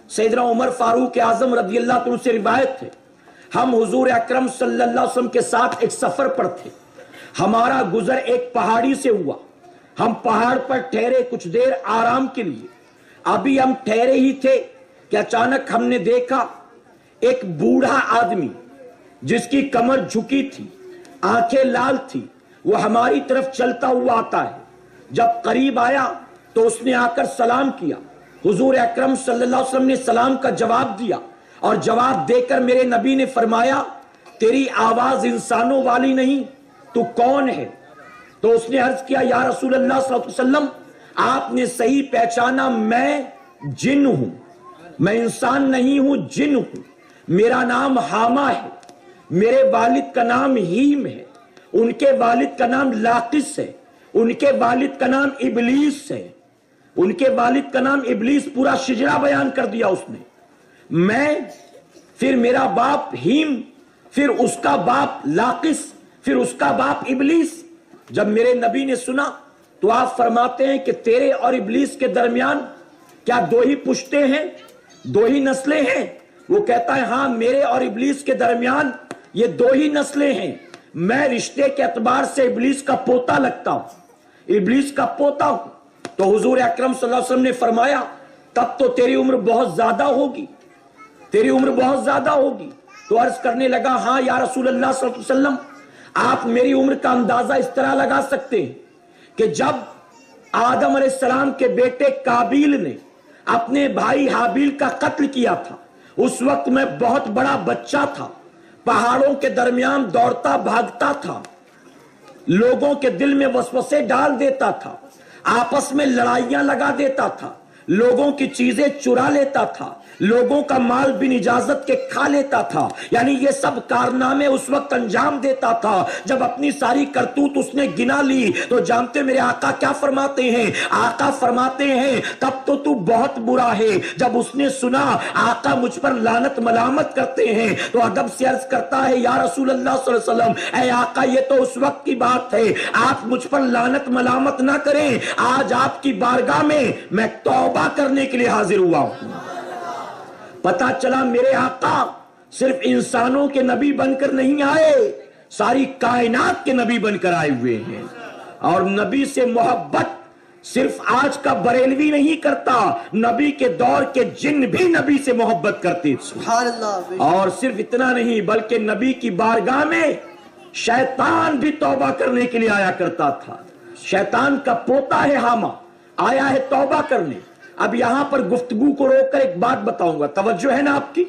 सैयदना उमर फारूक आजम रज़ी अल्लाह अन्हु से रिवायत है, हम हुजूर अकरम सल्लल्लाहु अलैहि वसल्लम के साथ एक सफर पर थे। हमारा गुजर एक पहाड़ी से हुआ। हम पहाड़ पर ठहरे कुछ देर आराम के लिए। अभी हम ठहरे ही थे कि अचानक हमने देखा एक बूढ़ा आदमी जिसकी कमर झुकी थी, आंखें लाल थी, वो हमारी तरफ चलता हुआ आता है। जब करीब आया तो उसने आकर सलाम किया। हुजूर अकरम सल्लल्लाहु अलैहि वसल्लम ने सलाम का जवाब दिया और जवाब देकर मेरे नबी ने फरमाया, तेरी आवाज इंसानों वाली नहीं, तू कौन है? तो उसने अर्ज किया, या रसूल अल्लाह सल्लल्लाहु अलैहि वसल्लम, आपने सही पहचाना, मैं जिन हूं, मैं इंसान नहीं हूं, जिन हूं। मेरा नाम हामा है, मेरे वालिद का नाम हीम है, उनके वालिद का नाम लाकिस है, उनके वालिद का नाम इबलीस है, उनके वालिद का नाम इबलीस। पूरा शिजरा बयान कर दिया उसने। मैं, फिर मेरा बाप हीम, फिर उसका बाप लाकिस, फिर उसका बाप इबलीस। जब मेरे नबी ने सुना तो आप फरमाते हैं कि तेरे और इबलीस के दरमियान क्या दो ही पुश्ते हैं, दो ही नस्लें हैं? वो कहता है, हाँ, मेरे और इबलीस के दरमियान ये दो ही नस्लें हैं। मैं रिश्ते के एतबार से इबलीस का पोता लगता हूं, इबलीस का पोता हूं। तो हुजूर अकरम सल्लल्लाहु अलैहि वसल्लम ने फरमाया, तब तो तेरी उम्र बहुत ज्यादा होगी, तेरी उम्र बहुत ज्यादा होगी। तो अर्ज करने लगा, हाँ या रसूल अल्लाह सल्लल्लाहु अलैहि वसल्लम, आप मेरी उम्र का अंदाजा इस तरह लगा सकते हैं कि जब आदम अलैहिस्सलाम के बेटे काबिल ने अपने भाई हाबिल का कत्ल किया था, उस वक्त मैं बहुत बड़ा बच्चा था, पहाड़ों के दरमियान दौड़ता भागता था, लोगों के दिल में वसवसे डाल देता था, आपस में लड़ाइयां लगा देता था, लोगों की चीजें चुरा लेता था, लोगों का माल बिन इजाजत के खा लेता था। यानी ये सब कारनामे उस वक्त अंजाम देता था। जब अपनी सारी करतूत उसने गिना ली तो जानते मेरे आका क्या फरमाते हैं? आका फरमाते हैं, तब तो तू बहुत बुरा है। जब उसने सुना आका मुझ पर लानत मलामत करते हैं तो अदब से अर्ज करता है, या रसूल अल्लाह सल्लल्लाहु अलैहि वसल्लम, ऐ आका ये तो उस वक्त की बात है, आप मुझ पर लानत मलामत ना करें। आज आपकी बारगाह में मैं तौबा करने के लिए हाजिर हुआ हूं। पता चला मेरे आका सिर्फ इंसानों के नबी बनकर नहीं आए, सारी कायनात के नबी बनकर आए हुए हैं। और नबी से मोहब्बत सिर्फ आज का बरेलवी नहीं करता, नबी के दौर के जिन भी नबी से मोहब्बत करते थे। और सिर्फ इतना नहीं बल्कि नबी की बारगाह में शैतान भी तौबा करने के लिए आया करता था। शैतान का पोता है हामा, आया है तौबा करने। अब यहां पर गुफ्तगू को रोककर एक बात बताऊंगा, तवज्जो है ना आपकी?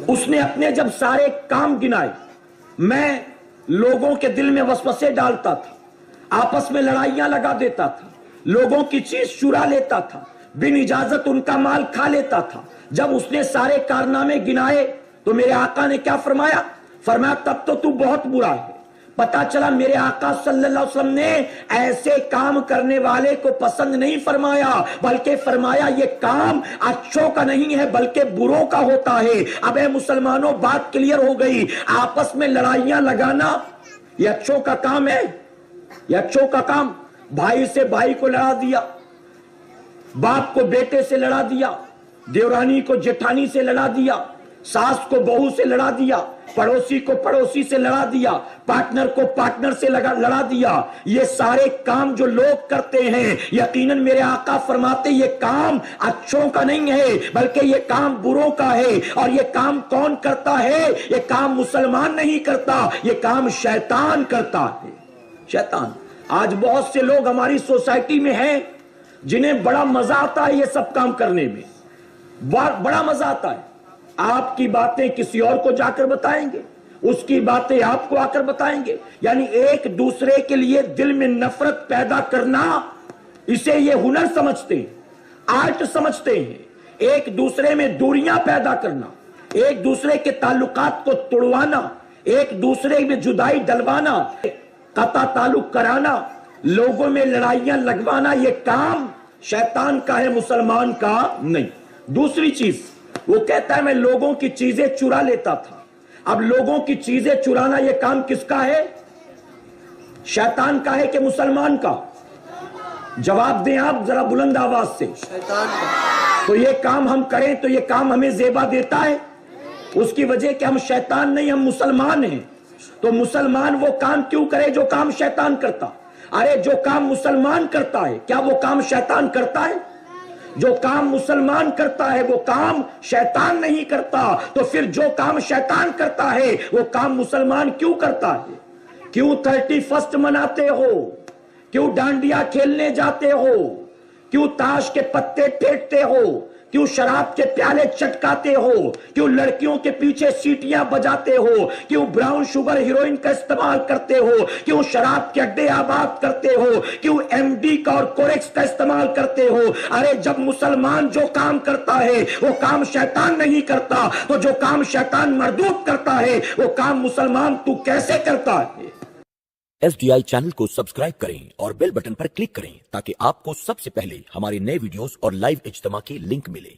उसने अपने जब सारे काम गिनाए, मैं लोगों के दिल में वसवसे डालता था, आपस में लड़ाइयां लगा देता था, लोगों की चीज चुरा लेता था, बिन इजाजत उनका माल खा लेता था। जब उसने सारे कारनामे गिनाए तो मेरे आका ने क्या फरमाया? फरमाया, तब तो तू बहुत बुरा है। पता चला मेरे आका सल्लल्लाहु अलैहि वसल्लम ने ऐसे काम करने वाले को पसंद नहीं फरमाया, बल्कि फरमाया ये काम अच्छों का नहीं है बल्कि बुरों का होता है। अब ए मुसलमानों, बात क्लियर हो गई। आपस में लड़ाइयां लगाना ये अच्छों का काम है, ये अच्छों का काम। भाई से भाई को लड़ा दिया, बाप को बेटे से लड़ा दिया, देवरानी को जेठानी से लड़ा दिया, सास को बहू से लड़ा दिया, पड़ोसी को पड़ोसी से लड़ा दिया, पार्टनर को पार्टनर से लड़ा दिया। ये सारे काम जो लोग करते हैं, यकीनन मेरे आका फरमाते ये काम अच्छों का नहीं है बल्कि ये काम बुरों का है। और ये काम कौन करता है? ये काम मुसलमान नहीं करता, ये काम शैतान करता है। शैतान। आज बहुत से लोग हमारी सोसाइटी में हैं जिन्हें बड़ा मजा आता है ये सब काम करने में, बड़ा मजा आता है। आपकी बातें किसी और को जाकर बताएंगे, उसकी बातें आपको आकर बताएंगे। यानी एक दूसरे के लिए दिल में नफरत पैदा करना, इसे ये हुनर समझते हैं, आर्ट समझते हैं। एक दूसरे में दूरियां पैदा करना, एक दूसरे के ताल्लुकात को तोड़वाना, एक दूसरे में जुदाई डलवाना, कता ताल्लुक कराना, लोगों में लड़ाइयां लगवाना, ये काम शैतान का है, मुसलमान का नहीं। दूसरी चीज वो कहता है मैं लोगों की चीजें चुरा लेता था। अब लोगों की चीजें चुराना ये काम किसका है? शैतान का है कि मुसलमान का? जवाब दें आप जरा बुलंद आवाज से। शैतान का। تو یہ کام ہم کریں تو یہ کام ہمیں زیبا دیتا ہے؟ اس کی وجہ کہ ہم شیطان نہیں، ہم مسلمان ہیں. تو مسلمان وہ کام کیوں کرے جو کام شیطان کرتا؟ ارے جو کام مسلمان کرتا ہے کیا وہ کام شیطان کرتا ہے؟ جو کام مسلمان کرتا ہے وہ کام شیطان نہیں کرتا. تو پھر جو کام شیطان کرتا ہے وہ کام مسلمان کیوں کرتا ہے؟ کیوں 31 مناتے ہو؟ کیوں ڈانڈیا کھیلنے جاتے ہو؟ کیوں تاش کے پتے پھینکتے ہو؟ کیوں شراب کے پیالے چٹکاتے ہو؟ کیوں لڑکیوں کے پیچھے سیٹیاں بجاتے ہو؟ کیوں براؤن شوگر ہیروئن کا استعمال کرتے ہو؟ کیوں شراب کے اڈے آباد کرتے ہو؟ کیوں ایم ڈی کا اور کوریکس کا استعمال کرتے ہو؟ ارے جب مسلمان جو کام کرتا ہے وہ کام شیطان نہیں کرتا، تو جو کام شیطان مردود کرتا ہے وہ کام مسلمان تو کیسے کرتا ہے؟ SDI چینل کو سبسکرائب کریں اور بیل بٹن پر کلک کریں تاکہ آپ کو سب سے پہلے ہمارے نئے ویڈیوز اور لائیو اجتماع کی لنک ملے.